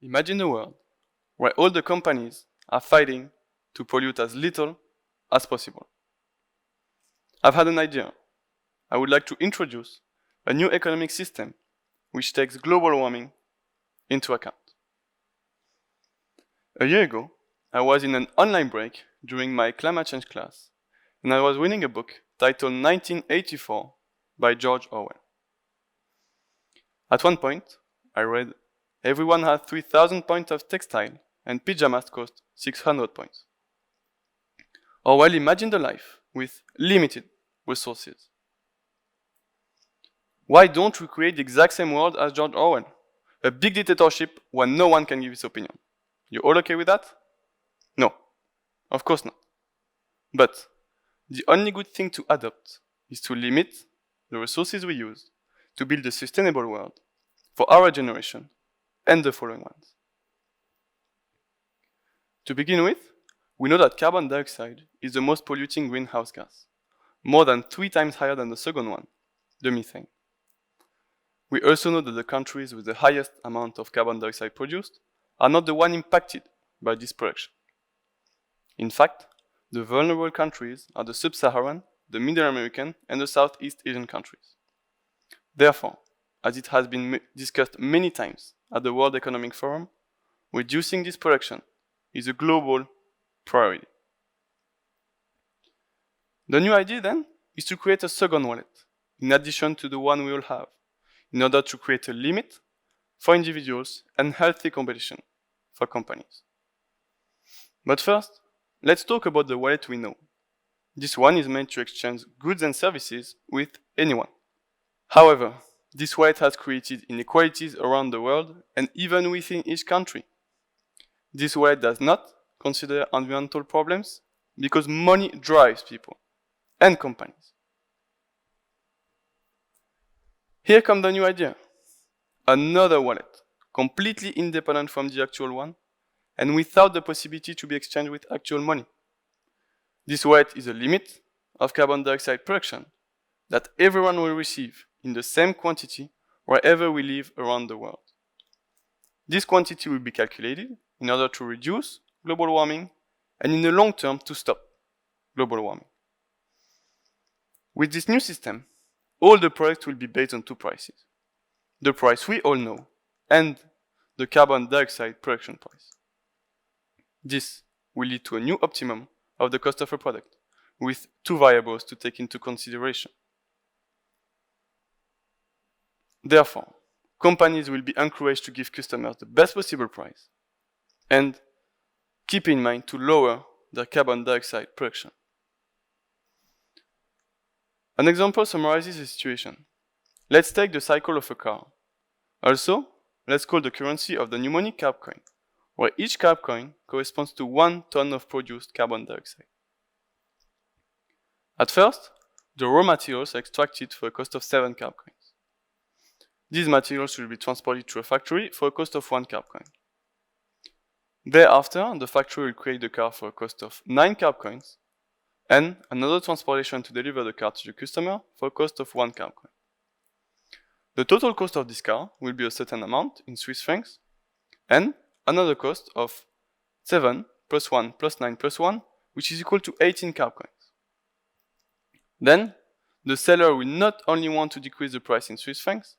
Imagine a world where all the companies are fighting to pollute as little as possible. I've had an idea. I would like to introduce a new economic system which takes global warming into account. A year ago, I was in an online break during my climate change class, and I was reading a book titled 1984 by George Orwell. At one point, I read, everyone has 3,000 points of textile and pyjamas cost 600 points. Orwell imagined a life with limited resources. Why don't we create the exact same world as George Orwell? A big dictatorship where no one can give his opinion. You all okay with that? No, of course not. But the only good thing to adopt is to limit the resources we use to build a sustainable world for our generation and the following ones. To begin with, we know that carbon dioxide is the most polluting greenhouse gas, more than 3 times higher than the second one, the methane. We also know that the countries with the highest amount of carbon dioxide produced are not the one impacted by this production. In fact, the vulnerable countries are the Sub-Saharan, the Middle American, and the Southeast Asian countries. Therefore, as it has been discussed many times at the World Economic Forum, reducing this production is a global priority. The new idea then is to create a second wallet, in addition to the one we all have, in order to create a limit for individuals and healthy competition for companies. But first, let's talk about the wallet we know. This one is meant to exchange goods and services with anyone. However, this wallet has created inequalities around the world and even within each country. This wallet does not consider environmental problems because money drives people and companies. Here comes the new idea. Another wallet, completely independent from the actual one, and without the possibility to be exchanged with actual money. This wallet is a limit of carbon dioxide production that everyone will receive in the same quantity wherever we live around the world. This quantity will be calculated in order to reduce global warming and in the long term to stop global warming. With this new system, all the products will be based on 2 prices. The price we all know and the carbon dioxide production price. This will lead to a new optimum of the cost of a product, with 2 variables to take into consideration. Therefore, companies will be encouraged to give customers the best possible price and keep in mind to lower their carbon dioxide production. An example summarizes the situation. Let's take the cycle of a car. Also, let's call the currency of the new money carb coin, where each carb coin corresponds to 1 ton of produced carbon dioxide. At first, the raw materials are extracted for a cost of 7 carb coins. These materials will be transported to a factory for a cost of 1 carb coin. Thereafter, the factory will create the car for a cost of 9 carb coins, and another transportation to deliver the car to the customer for a cost of 1 carb coin. The total cost of this car will be a certain amount in Swiss francs, and another cost of 7 plus 1 plus 9 plus 1, which is equal to 18 carb coins. Then, the seller will not only want to decrease the price in Swiss francs,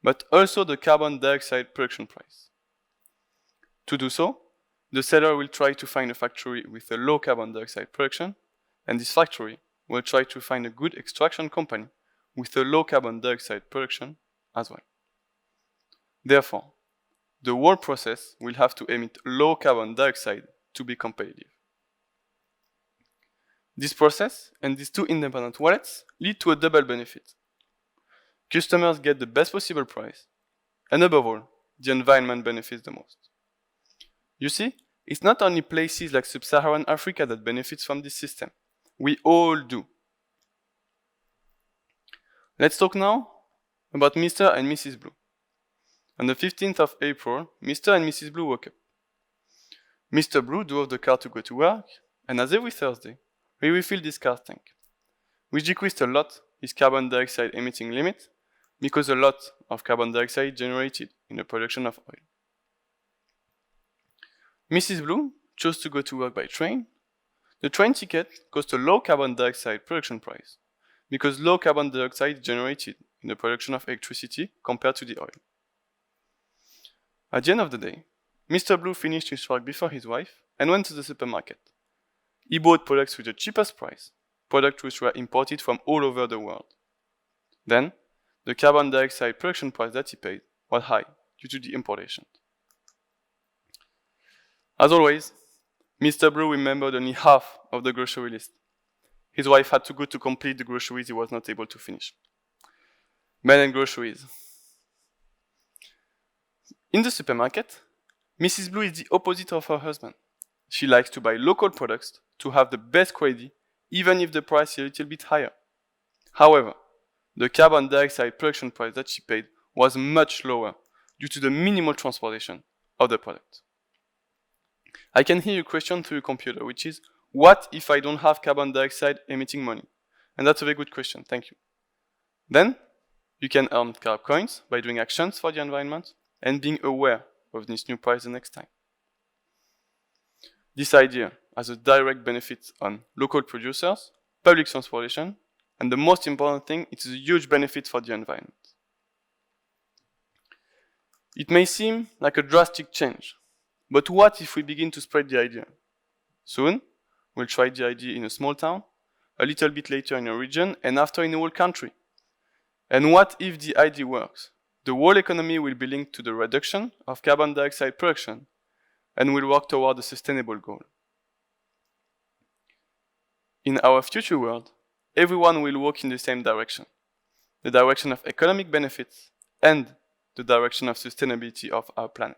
but also the carbon dioxide production price. To do so, the seller will try to find a factory with a low carbon dioxide production, and this factory will try to find a good extraction company with a low carbon dioxide production as well. Therefore, the whole process will have to emit low carbon dioxide to be competitive. This process and these 2 independent wallets lead to a double benefit. Customers get the best possible price, and above all, the environment benefits the most. You see, it's not only places like Sub-Saharan Africa that benefits from this system. We all do. Let's talk now about Mr. and Mrs. Blue. On the 15th of April, Mr. and Mrs. Blue woke up. Mr. Blue drove the car to go to work, and as every Thursday, he refilled his car tank, which decreased a lot his carbon dioxide emitting limit because a lot of carbon dioxide generated in the production of oil. Mrs. Blue chose to go to work by train. The train ticket cost a low carbon dioxide production price, because low carbon dioxide is generated in the production of electricity compared to the oil. At the end of the day, Mr. Blue finished his work before his wife and went to the supermarket. He bought products with the cheapest price, products which were imported from all over the world. Then, the carbon dioxide production price that he paid was high due to the importation. As always, Mr. Blue remembered only half of the grocery list. His wife had to go to complete the groceries he was not able to finish. Men and groceries. In the supermarket, Mrs. Blue is the opposite of her husband. She likes to buy local products to have the best quality, even if the price is a little bit higher. However, the carbon dioxide production price that she paid was much lower due to the minimal transportation of the product. I can hear you question through your computer, which is, what if I don't have carbon dioxide emitting money? And that's a very good question, thank you. Then, you can earn carb coins by doing actions for the environment and being aware of this new price the next time. This idea has a direct benefit on local producers, public transportation, and the most important thing, it is a huge benefit for the environment. It may seem like a drastic change, but what if we begin to spread the idea? Soon, we'll try the idea in a small town, a little bit later in a region, and after in a whole country. And what if the idea works? The whole economy will be linked to the reduction of carbon dioxide production and will work toward a sustainable goal. In our future world, everyone will walk in the same direction, the direction of economic benefits and the direction of sustainability of our planet.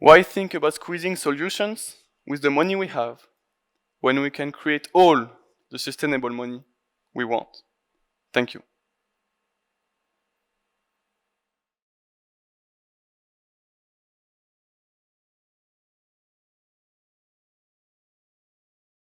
Why think about squeezing solutions with the money we have when we can create all the sustainable money we want? Thank you.